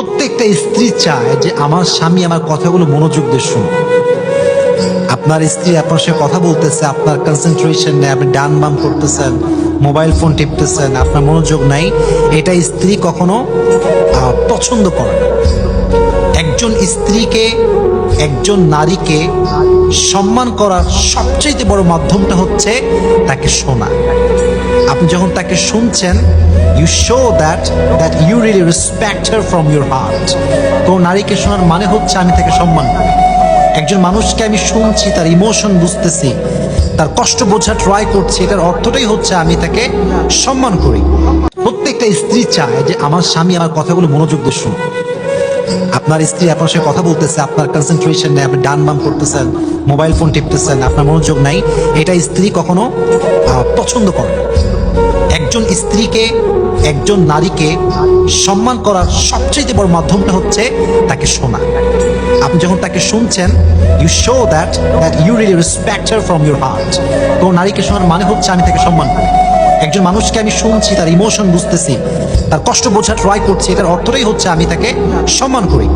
প্রত্যেকটা স্ত্রী চায় যে আমার স্বামী আমার কথাগুলো মনোযোগ দিয়ে শুনুক। আপনার স্ত্রী আপনার সাথে কথা বলতেছে, আপনার কনসেন্ট্রেশন নেই, আপনি ডান বাম করতেছেন, মোবাইল ফোন টিপতেছেন, আপনার মনোযোগ নাই, এটা স্ত্রী কখনো পছন্দ করে না। একজন স্ত্রীকে, একজন নারীকে সম্মান করার সবচেয়ে বড় মাধ্যমটা হচ্ছে তাকে শোনা। আপনি যখন তাকে শুনছেন, you show that you really respect her from your heart. কোন নারীকে শোনার মানে হচ্ছে আমি তাকে সম্মান করি। একজন মানুষকে আমি শুনছি, তার ইমোশন বুঝতেছি, তার কষ্ট বোঝা ট্রাই করছি, এটার অর্থটাই হচ্ছে আমি তাকে সম্মান করি। প্রত্যেকটা স্ত্রী চায় যে আমার স্বামী আমার কথাগুলো মনোযোগ দিয়ে শুনুক। আপনার স্ত্রী আপনার সাথে কথা বলতেছে, আপনার কনসেন্ট্রেশন নেই, আপনি ডান বাম করতেছেন, মোবাইল ফোন টিপতেছেন, আপনার মনোযোগ নাই, এটা স্ত্রী কখনো পছন্দ করে না। একজন স্ত্রীকে, একজন নারীকে সম্মান করার সবচেয়ে বড় মাধ্যমটা হচ্ছে তাকে শোনা। আপনি যখন তাকে শুনছেন, you show that you really respect her from your heart. কোন নারীকে শোনার মানে হচ্ছে আমি তাকে সম্মান করি। একজন মানুষকে আমি শুনছি, তার ইমোশন বুঝতেছি, তার কষ্ট বোঝা ট্রাই করছি, এটার অর্থটাই হচ্ছে আমি তাকে সম্মান করি।